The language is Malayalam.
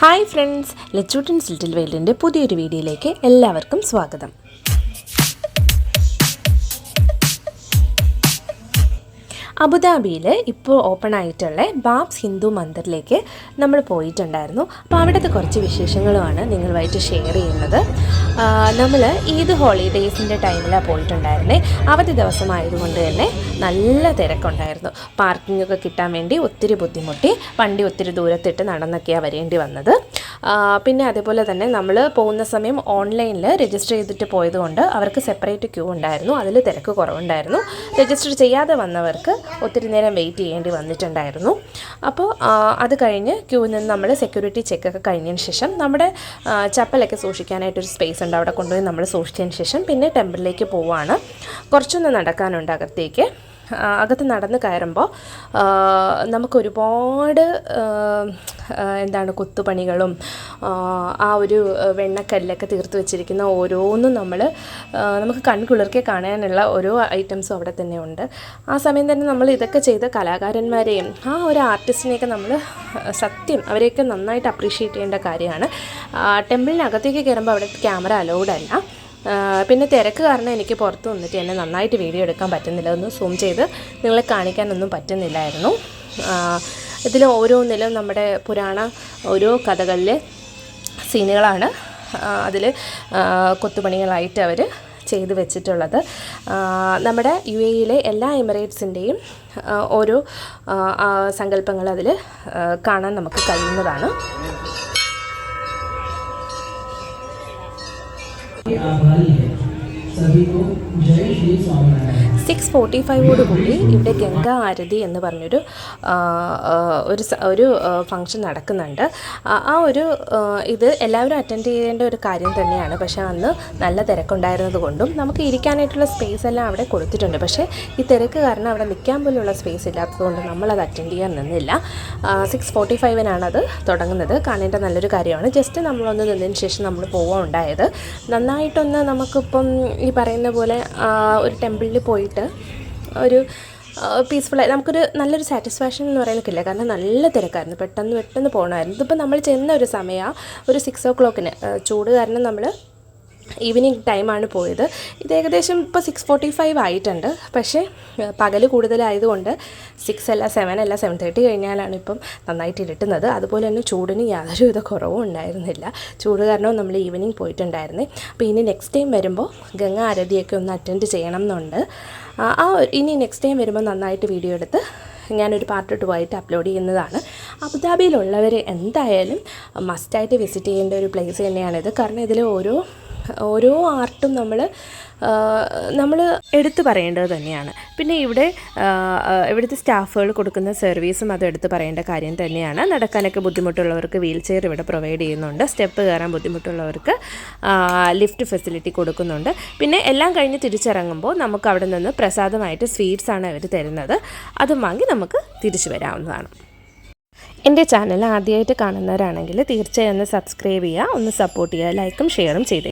ഹായ് ഫ്രണ്ട്സ്, ലച്ചൂട്ടൻസ് ലിറ്റിൽ വേൾഡിൻ്റെ പുതിയൊരു വീഡിയോയിലേക്ക് എല്ലാവർക്കും സ്വാഗതം. അബുദാബിയിൽ ഇപ്പോൾ ഓപ്പൺ ആയിട്ടുള്ള ബാബ്സ് ഹിന്ദു മന്ദിറിലേക്ക് നമ്മൾ പോയിട്ടുണ്ടായിരുന്നു. അപ്പോൾ അവിടുത്തെ കുറച്ച് വിശേഷങ്ങളുമാണ് നിങ്ങളുമായിട്ട് ഷെയർ ചെയ്യുന്നത്. നമ്മൾ ഈദ് ഹോളിഡേയ്സിൻ്റെ ടൈമിലാണ് പോയിട്ടുണ്ടായിരുന്നേ. അവധി ദിവസമായതുകൊണ്ട് തന്നെ നല്ല തിരക്കുണ്ടായിരുന്നു. പാർക്കിങ്ങൊക്കെ കിട്ടാൻ വേണ്ടി ഒത്തിരി ബുദ്ധിമുട്ടി, വണ്ടി ഒത്തിരി ദൂരത്തിട്ട് നടന്നൊക്കെയാണ് വരേണ്ടി വന്നത്. പിന്നെ അതേപോലെ തന്നെ നമ്മൾ പോകുന്ന സമയം ഓൺലൈനിൽ രജിസ്റ്റർ ചെയ്തിട്ട് പോയതുകൊണ്ട് അവർക്ക് സെപ്പറേറ്റ് ക്യൂ ഉണ്ടായിരുന്നു. അതിൽ തിരക്ക് കുറവുണ്ടായിരുന്നു. രജിസ്റ്റർ ചെയ്യാതെ വന്നവർക്ക് ഒത്തിരി നേരം വെയിറ്റ് ചെയ്യേണ്ടി വന്നിട്ടുണ്ടായിരുന്നു. അപ്പോൾ അത് കഴിഞ്ഞ് ക്യൂവിൽ നിന്ന് നമ്മൾ സെക്യൂരിറ്റി ചെക്കൊക്കെ കഴിഞ്ഞതിന് ശേഷം നമ്മുടെ ചപ്പലൊക്കെ സൂക്ഷിക്കാനായിട്ടൊരു സ്പേസ് ഉണ്ട്, അവിടെ കൊണ്ടുപോയി നമ്മൾ സൂക്ഷിച്ചതിന് ശേഷം പിന്നെ ടെമ്പിളിലേക്ക് പോവുകയാണ്. കുറച്ചൊന്ന് നടക്കാനുണ്ട് അകത്തേക്ക്. അകത്ത് നടന്ന് കയറുമ്പോൾ നമുക്കൊരുപാട് കൊത്തുപണികളും ആ ഒരു വെണ്ണക്കല്ലൊക്കെ തീർത്ത് വെച്ചിരിക്കുന്ന ഓരോന്നും നമുക്ക് കൺകുളിർക്കെ കാണാനുള്ള ഓരോ ഐറ്റംസും അവിടെ തന്നെ ഉണ്ട്. ആ സമയം തന്നെ നമ്മൾ ഇതൊക്കെ ചെയ്ത കലാകാരന്മാരെയും ആ ഒരു ആർട്ടിസ്റ്റിനെയൊക്കെ നമ്മൾ സത്യം അവരെയൊക്കെ നന്നായിട്ട് അപ്രീഷിയേറ്റ് ചെയ്യേണ്ട കാര്യമാണ്. ടെമ്പിളിനകത്തേക്ക് കയറുമ്പോൾ അവിടെ ക്യാമറ അലൗഡ് അല്ല. പിന്നെ തിരക്ക് കാരണം എനിക്ക് പുറത്ത് വന്നിട്ട് എന്നെ നന്നായിട്ട് വീഡിയോ എടുക്കാൻ പറ്റുന്നില്ല. ഒന്ന് സൂം ചെയ്ത് നിങ്ങളെ കാണിക്കാനൊന്നും പറ്റുന്നില്ലായിരുന്നു. ഇതിൽ ഓരോന്നിലും നമ്മുടെ പുരാണ ഓരോ കഥകളിലെ സീനുകളാണ് അതിൽ കൊത്തുപണികളായിട്ട് അവർ ചെയ്ത് വെച്ചിട്ടുള്ളത്. നമ്മുടെ UAE എല്ലാ എമിറേറ്റ്സിൻ്റെയും ഓരോ സങ്കല്പങ്ങൾ അതിൽ കാണാൻ നമുക്ക് കഴിയുന്നതാണ്. 6:45 കൂടി ഇവിടെ ഗംഗാ ആരതി എന്ന് പറഞ്ഞൊരു ഒരു ഫങ്ഷൻ നടക്കുന്നുണ്ട്. ആ ഒരു ഇത് എല്ലാവരും അറ്റൻഡ് ചെയ്യേണ്ട ഒരു കാര്യം തന്നെയാണ്. പക്ഷേ അന്ന് നല്ല തിരക്കുണ്ടായിരുന്നത് കൊണ്ടും നമുക്ക് ഇരിക്കാനായിട്ടുള്ള സ്പേസ് എല്ലാം അവിടെ കൊടുത്തിട്ടുണ്ട്. പക്ഷേ ഈ തിരക്ക് കാരണം അവിടെ നിൽക്കാൻ പോലുള്ള സ്പേസ് ഇല്ലാത്തതുകൊണ്ട് നമ്മളത് അറ്റൻഡ് ചെയ്യാൻ നിന്നില്ല. 6:45 അത് തുടങ്ങുന്നത്. കാണേണ്ട നല്ലൊരു കാര്യമാണ്. ജസ്റ്റ് നമ്മളൊന്ന് നിന്നതിന് ശേഷം നമ്മൾ പോവുകയുണ്ടായത്. നന്നായിട്ടൊന്ന് നമുക്കിപ്പം ഈ പറയുന്ന പോലെ ഒരു ടെമ്പിളിൽ പോയിട്ട് ഒരു പീസ്ഫുള്ളായി നമുക്കൊരു നല്ലൊരു സാറ്റിസ്ഫാക്ഷൻ എന്ന് പറയാനൊക്കില്ല. കാരണം നല്ല തിരക്കായിരുന്നു, പെട്ടെന്ന് പോകണമായിരുന്നു. ഇതിപ്പോൾ നമ്മൾ ചെന്ന ഒരു സമയമാണ് ഒരു 6 o'clock. ചൂട് കാരണം നമ്മൾ ഈവനിങ് ടൈമാണ് പോയത്. ഇത് ഏകദേശം ഇപ്പോൾ 6:45 ആയിട്ടുണ്ട്. പക്ഷേ പകൽ കൂടുതലായതുകൊണ്ട് 6 അല്ല 7 അല്ല 7:30 കഴിഞ്ഞാലാണ് ഇപ്പം നന്നായിട്ട് ഇരുട്ടുന്നത്. അതുപോലെ തന്നെ ചൂടിന് യാതൊരുവിധ കുറവും ഉണ്ടായിരുന്നില്ല. ചൂട് കാരണവും നമ്മൾ ഈവനിങ് പോയിട്ടുണ്ടായിരുന്നേ. അപ്പോൾ ഇനി നെക്സ്റ്റ് ടൈം വരുമ്പോൾ ഗംഗാ ആരതിയൊക്കെ ഒന്ന് അറ്റൻഡ് ചെയ്യണം എന്നുണ്ട്. ഇനി നെക്സ്റ്റ് ടൈം വരുമ്പോൾ നന്നായിട്ട് വീഡിയോ എടുത്ത് ഞാനൊരു പാർട്ട് 2 ആയിട്ട് അപ്ലോഡ് ചെയ്യുന്നതാണ്. അബുദാബിയിലുള്ളവർ എന്തായാലും മസ്റ്റായിട്ട് വിസിറ്റ് ചെയ്യേണ്ട ഒരു പ്ലേസ് തന്നെയാണിത്. കാരണം ഇതിൽ ഓരോ ആർട്ടും നമ്മൾ എടുത്തു പറയേണ്ടത് തന്നെയാണ്. പിന്നെ ഇവിടുത്തെ സ്റ്റാഫുകൾ കൊടുക്കുന്ന സർവീസും അത് എടുത്ത് പറയേണ്ട കാര്യം തന്നെയാണ്. നടക്കാനൊക്കെ ബുദ്ധിമുട്ടുള്ളവർക്ക് വീൽ ചെയർ ഇവിടെ പ്രൊവൈഡ് ചെയ്യുന്നുണ്ട്. സ്റ്റെപ്പ് കയറാൻ ബുദ്ധിമുട്ടുള്ളവർക്ക് ലിഫ്റ്റ് ഫെസിലിറ്റി കൊടുക്കുന്നുണ്ട്. പിന്നെ എല്ലാം കഴിഞ്ഞ് തിരിച്ചിറങ്ങുമ്പോൾ നമുക്ക് അവിടെ നിന്ന് പ്രസാദമായിട്ട് സ്വീറ്റ്സാണ് അവർ തരുന്നത്. അതും വാങ്ങി നമുക്ക് തിരിച്ചു വരാവുന്നതാണ്. എൻ്റെ ചാനൽ ആദ്യമായിട്ട് കാണുന്നവരാണെങ്കിൽ തീർച്ചയായും ഒന്ന് സബ്സ്ക്രൈബ് ചെയ്യുക, ഒന്ന് സപ്പോർട്ട് ചെയ്യുക, ലൈക്കും ഷെയറും ചെയ്തേ.